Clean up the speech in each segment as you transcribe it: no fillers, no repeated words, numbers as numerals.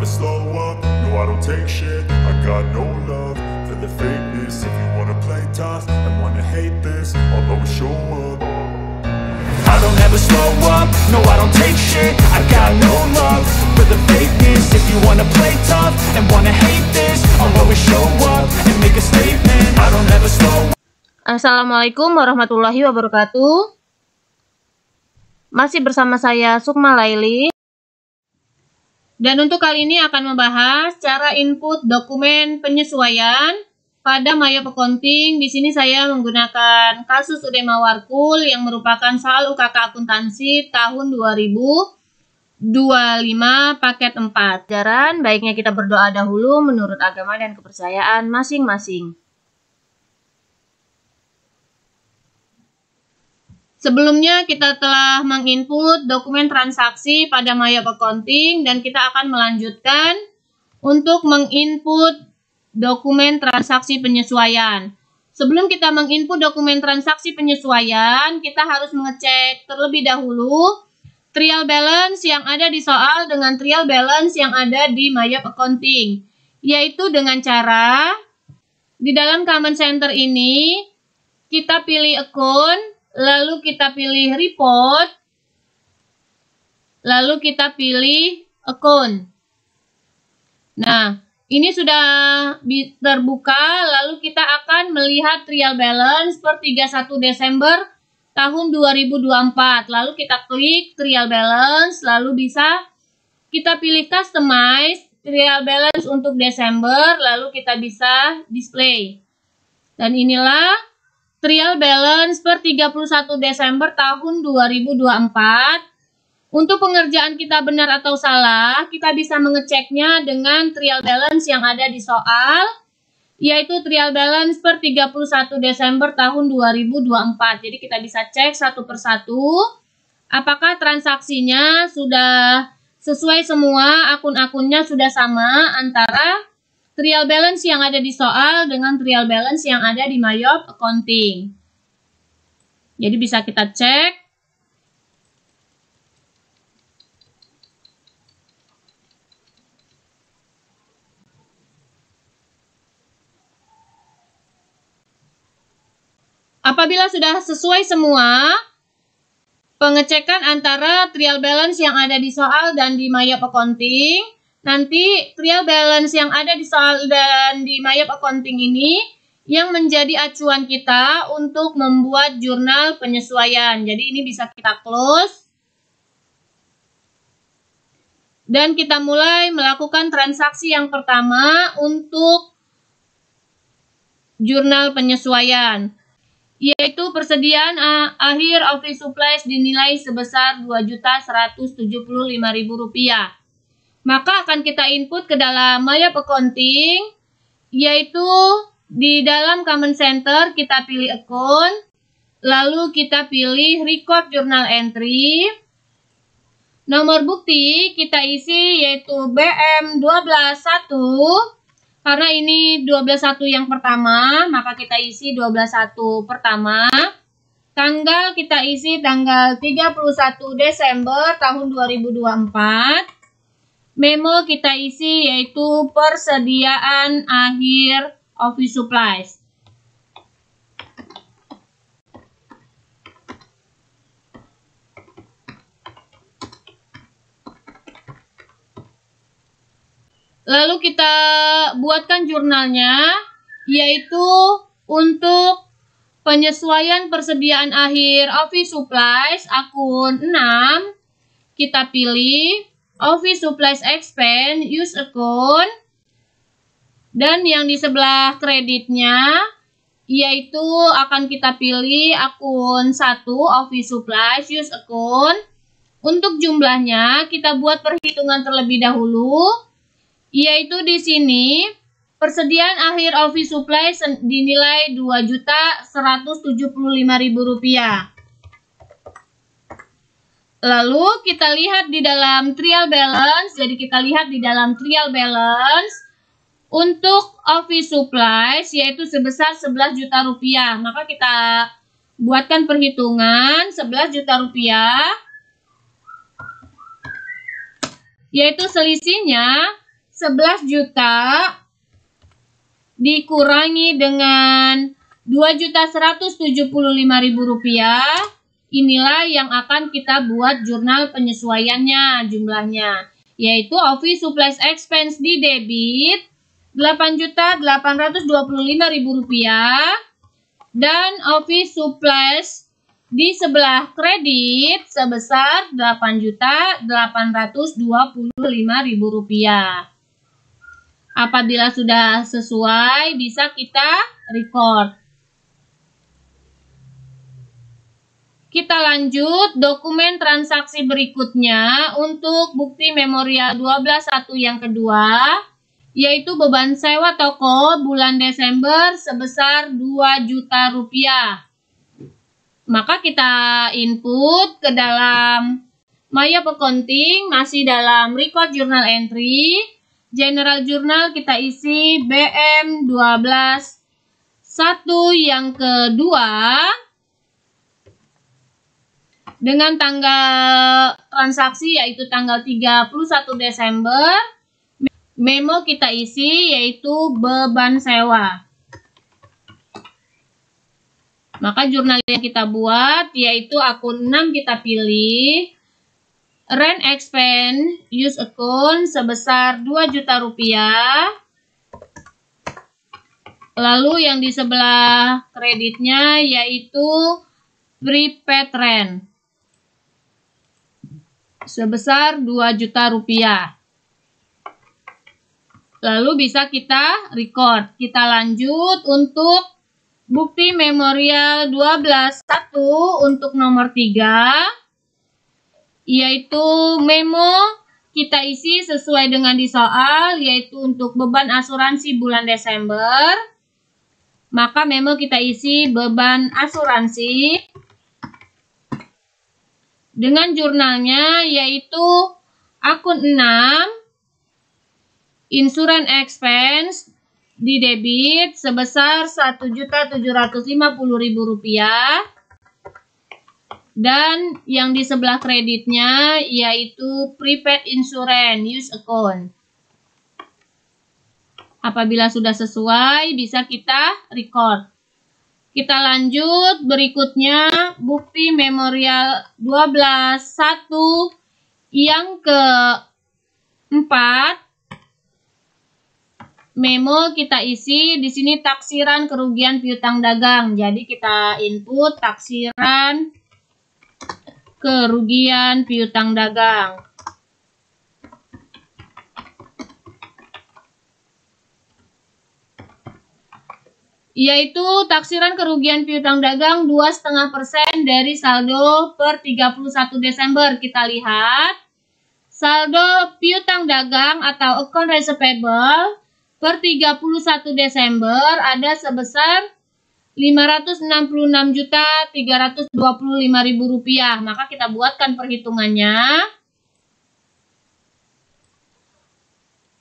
never slow up, no I don't take shit. I got no love for the fakeness. If you wanna play tough and wanna hate this, I'll always show up. I don't ever slow up, no I don't take shit. I got no love for the fakeness. If you wanna play tough and wanna hate this, I'll always show up and make a statement. I don't ever slow up. Assalamualaikum warahmatullahi wabarakatuh. Masih bersama saya Sukma Laili. Dan untuk kali ini akan membahas cara input dokumen penyesuaian pada Mayop Accounting. Di sini saya menggunakan kasus Udema Warkul yang merupakan soal UKK akuntansi tahun 2025 paket 4. Pelajaran baiknya kita berdoa dahulu menurut agama dan kepercayaan masing-masing. Sebelumnya kita telah menginput dokumen transaksi pada Mayop Accounting dan kita akan melanjutkan untuk menginput dokumen transaksi penyesuaian. Sebelum kita menginput dokumen transaksi penyesuaian, kita harus mengecek terlebih dahulu trial balance yang ada di soal dengan trial balance yang ada di Mayop Accounting, yaitu dengan cara di dalam Command Center ini kita pilih account, lalu kita pilih report, lalu kita pilih account. Nah, ini sudah terbuka, lalu kita akan melihat trial balance per 31 Desember tahun 2024. Lalu kita klik trial balance, lalu bisa kita pilih customize trial balance untuk Desember, lalu kita bisa display. Dan inilah trial balance per 31 Desember tahun 2024. Untuk pengerjaan kita benar atau salah, kita bisa mengeceknya dengan trial balance yang ada di soal, yaitu trial balance per 31 Desember tahun 2024. Jadi kita bisa cek satu persatu apakah transaksinya sudah sesuai semua, akun-akunnya sudah sama antara trial balance yang ada di soal dengan trial balance yang ada di Mayop Accounting. Jadi bisa kita cek. Apabila sudah sesuai semua, pengecekan antara trial balance yang ada di soal dan di Mayop Accounting, nanti trial balance yang ada di soal dan di Mayop Accounting ini yang menjadi acuan kita untuk membuat jurnal penyesuaian. Jadi ini bisa kita close. Dan kita mulai melakukan transaksi yang pertama untuk jurnal penyesuaian, yaitu persediaan akhir office supplies dinilai sebesar Rp2.175.000. Maka akan kita input ke dalam Mayop Accounting, yaitu di dalam Command Center kita pilih account, lalu kita pilih record journal entry. Nomor bukti kita isi yaitu BM121. Karena ini 12.1 yang pertama, maka kita isi 12.1 pertama. Tanggal kita isi tanggal 31 Desember tahun 2024. Memo kita isi yaitu persediaan akhir office supplies. Lalu kita buatkan jurnalnya, yaitu untuk penyesuaian persediaan akhir office supplies akun 6, kita pilih office supplies expense use account, dan yang di sebelah kreditnya yaitu akan kita pilih akun 1 office supplies use account. Untuk jumlahnya kita buat perhitungan terlebih dahulu, yaitu di sini persediaan akhir office supplies dinilai Rp2.175.000. Lalu kita lihat di dalam trial balance. Jadi kita lihat di dalam trial balance untuk office supplies yaitu sebesar Rp11 juta. Maka kita buatkan perhitungan Rp11 juta, yaitu selisihnya 11 juta dikurangi dengan Rp2.175.000. Inilah yang akan kita buat jurnal penyesuaiannya jumlahnya, yaitu office supplies expense di debit Rp8.825.000 dan office supplies di sebelah kredit sebesar Rp8.825.000. Apabila sudah sesuai, bisa kita record. Kita lanjut dokumen transaksi berikutnya untuk bukti memorial 12.1 yang kedua, yaitu beban sewa toko bulan Desember sebesar Rp2 juta. Maka kita input ke dalam My Accounting, masih dalam record journal entry. General Journal kita isi BM 12.1 yang kedua dengan tanggal transaksi yaitu tanggal 31 Desember. Memo kita isi yaitu beban sewa. Maka jurnal yang kita buat yaitu akun 6 kita pilih. Rent expense use account sebesar Rp2 juta. Lalu yang di sebelah kreditnya yaitu prepaid rent sebesar Rp2 juta. Lalu bisa kita record. Kita lanjut untuk bukti memorial 12.1 untuk nomor 3. Yaitu memo kita isi sesuai dengan di soal, yaitu untuk beban asuransi bulan Desember. Maka memo kita isi beban asuransi dengan jurnalnya yaitu akun 6, insurance expense di debit sebesar Rp1.750.000. Dan yang di sebelah kreditnya yaitu prepaid insurance use account. Apabila sudah sesuai, bisa kita record. Kita lanjut berikutnya bukti memorial 12.1 yang keempat. Memo kita isi di sini taksiran kerugian piutang dagang. Jadi kita input taksiran kerugian piutang dagang. Yaitu taksiran kerugian piutang dagang 2,5% dari saldo per 31 Desember. Kita lihat saldo piutang dagang atau account receivable per 31 Desember ada sebesar Rp566.325.000. Maka kita buatkan perhitungannya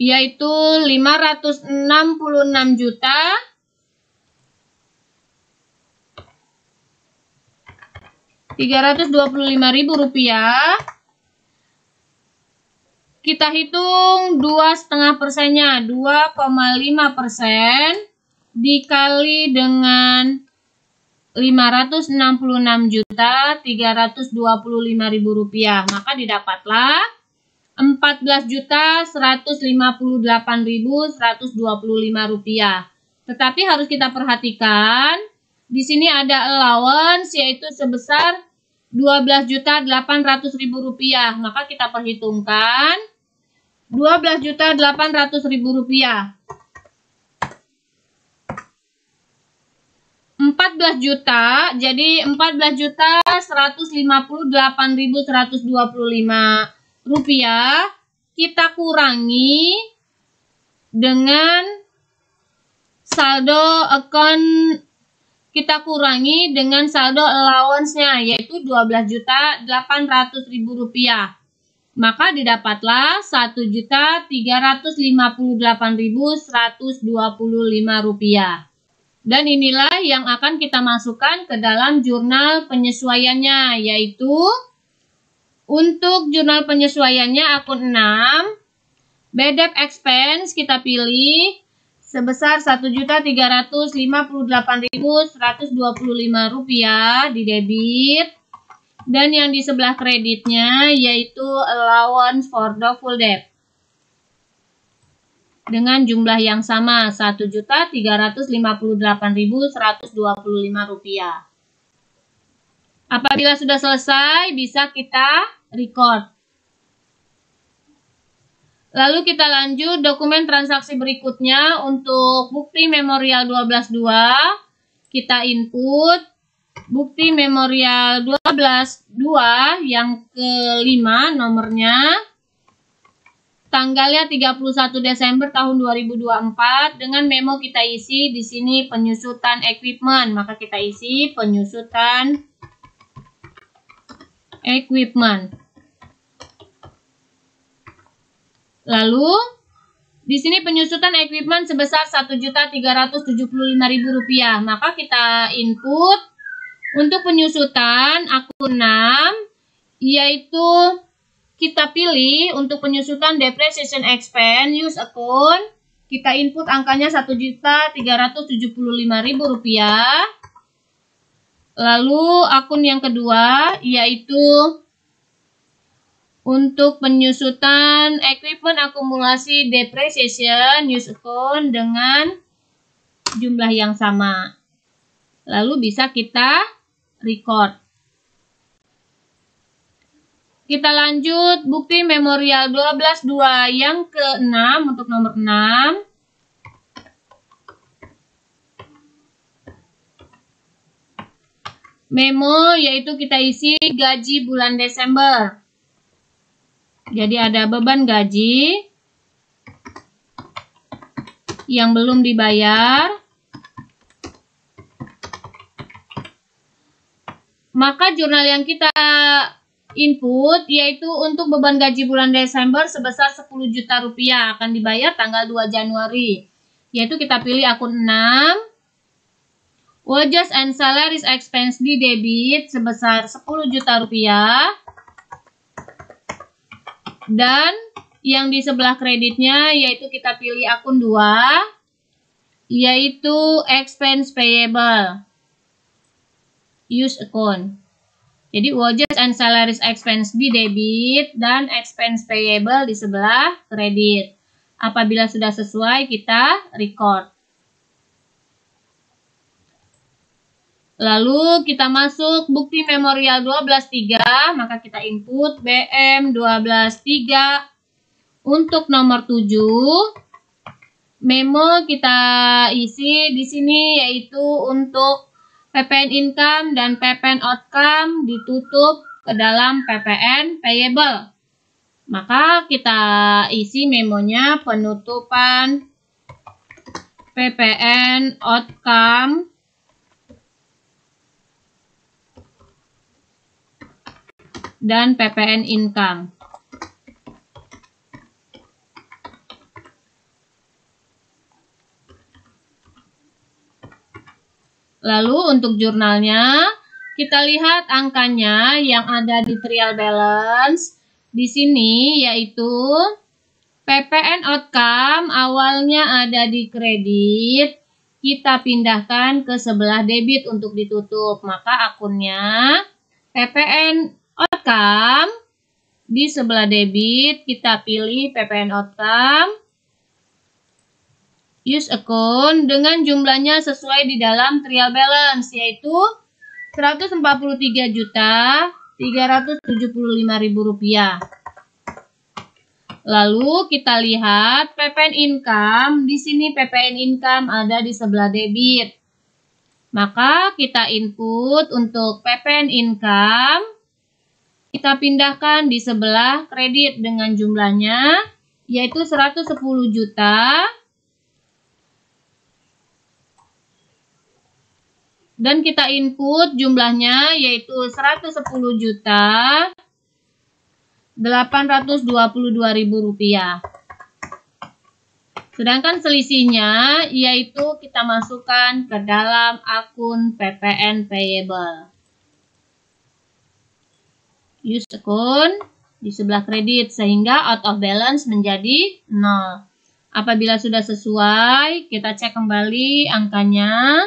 yaitu Rp566.325.000. Kita hitung 2,5%-nya, 2,5% dikali dengan Rp566.325.000. Maka didapatlah Rp14.158.125. Tetapi harus kita perhatikan, di sini ada allowance yaitu sebesar Rp12.800.000. Maka kita perhitungkan Rp12.800.000. 14 juta, jadi Rp14.158.125 kita kurangi dengan saldo account, kita kurangi dengan saldo allowance-nya yaitu Rp12.800.000. Maka didapatlah Rp1.358.125. Dan inilah yang akan kita masukkan ke dalam jurnal penyesuaiannya, yaitu untuk jurnal penyesuaiannya akun 6, Bad debt expense kita pilih sebesar Rp1.358.125 di debit. Dan yang di sebelah kreditnya yaitu allowance for doubtful debt dengan jumlah yang sama Rp1.358.125. Apabila sudah selesai, bisa kita record. Lalu kita lanjut dokumen transaksi berikutnya. Untuk bukti memorial 12.2 kita input bukti memorial 12.2 yang kelima nomornya, tanggalnya 31 Desember tahun 2024, dengan memo kita isi di sini penyusutan equipment, maka kita isi penyusutan equipment. Lalu di sini penyusutan equipment sebesar Rp1.375.000, maka kita input untuk penyusutan akun 6, yaitu kita pilih untuk penyusutan depreciation expense use account, kita input angkanya Rp1.375.000. Lalu akun yang kedua yaitu untuk penyusutan equipment akumulasi depreciation use account dengan jumlah yang sama. Lalu bisa kita record. Kita lanjut bukti memorial 12.2 yang ke-6 untuk nomor 6. Memo yaitu kita isi gaji bulan Desember. Jadi ada beban gaji yang belum dibayar. Maka jurnal yang kita input yaitu untuk beban gaji bulan Desember sebesar Rp10 juta akan dibayar tanggal 2 Januari. Yaitu kita pilih akun 6. Wages and salaries expense di debit sebesar Rp10 juta. Dan yang di sebelah kreditnya yaitu kita pilih akun 2, yaitu expense payable use account. Jadi wages and salaries expense di debit dan expense payable di sebelah kredit. Apabila sudah sesuai, kita record. Lalu kita masuk bukti memorial 12.3, maka kita input BM 12.3 untuk nomor 7. Memo kita isi di sini yaitu untuk PPN income dan PPN outcome ditutup ke dalam PPN payable. Maka kita isi memonya penutupan PPN outcome dan PPN income. Lalu untuk jurnalnya, kita lihat angkanya yang ada di trial balance. Di sini yaitu PPN outcome awalnya ada di kredit, kita pindahkan ke sebelah debit untuk ditutup. Maka akunnya PPN outcome di sebelah debit, kita pilih PPN outcome use account dengan jumlahnya sesuai di dalam trial balance, yaitu Rp143.375.000. Lalu kita lihat PPN income. Di sini PPN income ada di sebelah debit. Maka kita input untuk PPN income, kita pindahkan di sebelah kredit dengan jumlahnya yaitu 110 juta. Dan kita input jumlahnya yaitu Rp110.822.000. Sedangkan selisihnya yaitu kita masukkan ke dalam akun PPN payable use account di sebelah kredit, sehingga out of balance menjadi 0. Apabila sudah sesuai, kita cek kembali angkanya.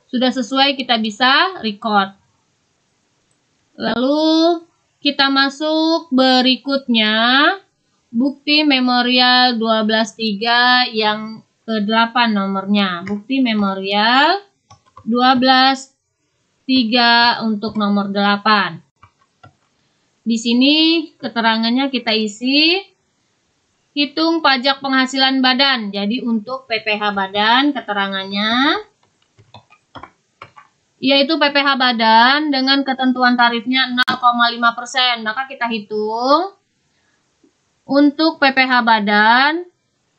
Sudah sesuai, kita bisa record. Lalu kita masuk berikutnya, bukti memorial 12.3 yang ke-8 nomornya. Bukti memorial 12.3 untuk nomor 8. Di sini keterangannya kita isi, hitung pajak penghasilan badan. Jadi untuk PPh badan keterangannya, yaitu PPh badan dengan ketentuan tarifnya 0,5%. Maka kita hitung untuk PPh badan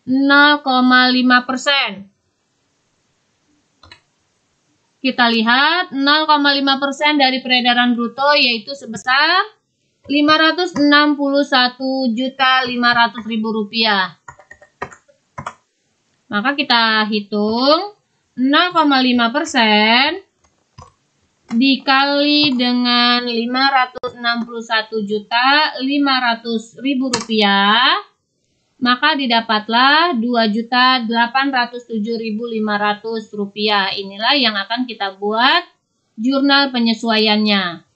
0,5%. Kita lihat 0,5% dari peredaran bruto yaitu sebesar Rp561.500.000. Maka kita hitung 0,5% dikali dengan Rp561.500.000, maka didapatlah Rp2.807.500. Inilah yang akan kita buat jurnal penyesuaiannya.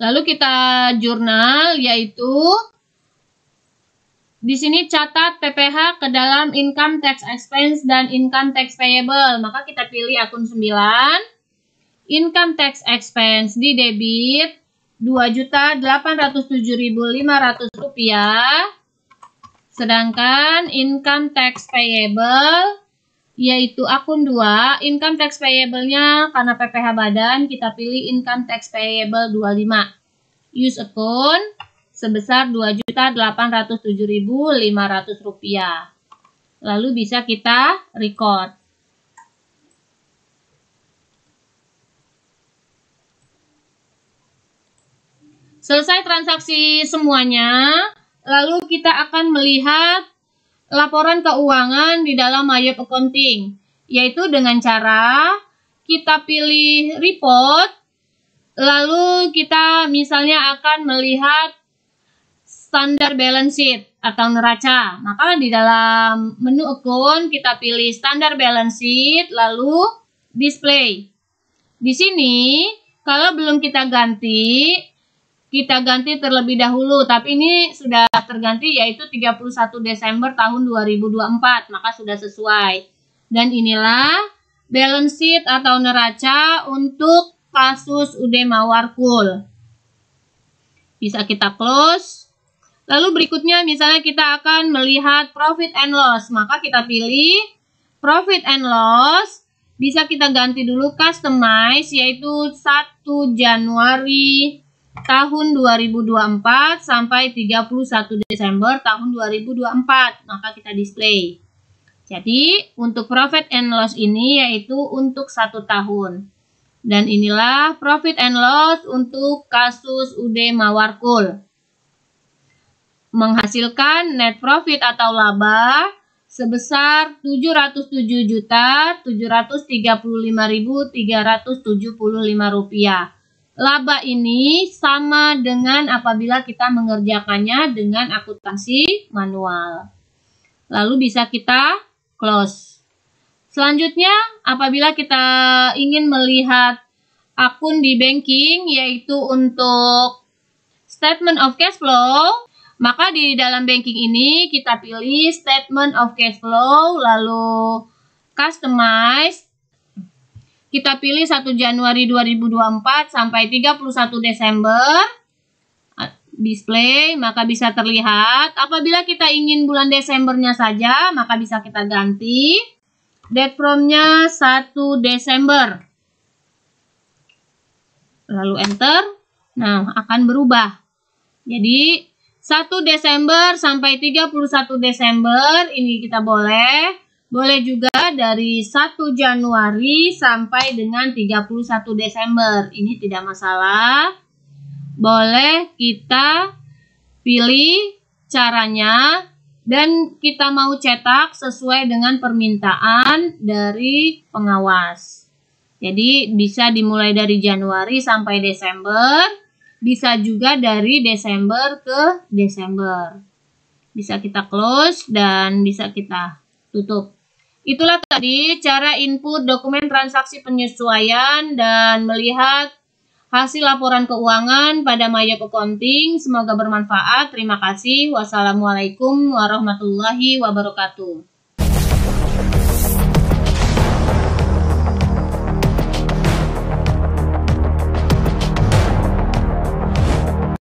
Lalu kita jurnal, yaitu di sini catat PPh ke dalam income tax expense dan income tax payable. Maka kita pilih akun 9. Income tax expense di debit Rp2.807.500. Sedangkan income tax payable yaitu akun 2, income tax payable-nya karena PPh badan kita pilih income tax payable 25. Use account sebesar Rp2.807.500. Lalu bisa kita record. Selesai transaksi semuanya, lalu kita akan melihat laporan keuangan di dalam MyWeb Accounting, yaitu dengan cara kita pilih report, lalu kita misalnya akan melihat standar balance sheet atau neraca. Maka di dalam menu account kita pilih standar balance sheet, lalu display. Di sini kalau belum kita ganti terlebih dahulu, tapi ini sudah terganti yaitu 31 Desember tahun 2024, maka sudah sesuai. Dan inilah balance sheet atau neraca untuk kasus UD Mawarkul. Bisa kita close. Lalu berikutnya misalnya kita akan melihat profit and loss, maka kita pilih profit and loss, bisa kita ganti dulu customize yaitu 1 Januari tahun 2024 sampai 31 Desember tahun 2024, maka kita display. Jadi untuk profit and loss ini yaitu untuk 1 tahun. Dan inilah profit and loss untuk kasus UD Mawarkul. Menghasilkan net profit atau laba sebesar Rp707.735.375. Laba ini sama dengan apabila kita mengerjakannya dengan akuntansi manual. Lalu bisa kita close. Selanjutnya, apabila kita ingin melihat akun di banking, yaitu untuk statement of cash flow, maka di dalam banking ini kita pilih statement of cash flow, lalu customize. Kita pilih 1 Januari 2024 sampai 31 Desember. Display, maka bisa terlihat. Apabila kita ingin bulan Desembernya saja, maka bisa kita ganti. Date from-nya 1 Desember. Lalu enter. Nah, akan berubah. Jadi, 1 Desember sampai 31 Desember, ini kita boleh. Boleh juga dari 1 Januari sampai dengan 31 Desember. Ini tidak masalah. Boleh kita pilih caranya dan kita mau cetak sesuai dengan permintaan dari pengawas. Jadi bisa dimulai dari Januari sampai Desember. bisa juga dari Desember ke Desember. Bisa kita close dan bisa kita tutup. Itulah tadi cara input dokumen transaksi penyesuaian dan melihat hasil laporan keuangan pada Mayap Accounting. Semoga bermanfaat. Terima kasih. Wassalamualaikum warahmatullahi wabarakatuh.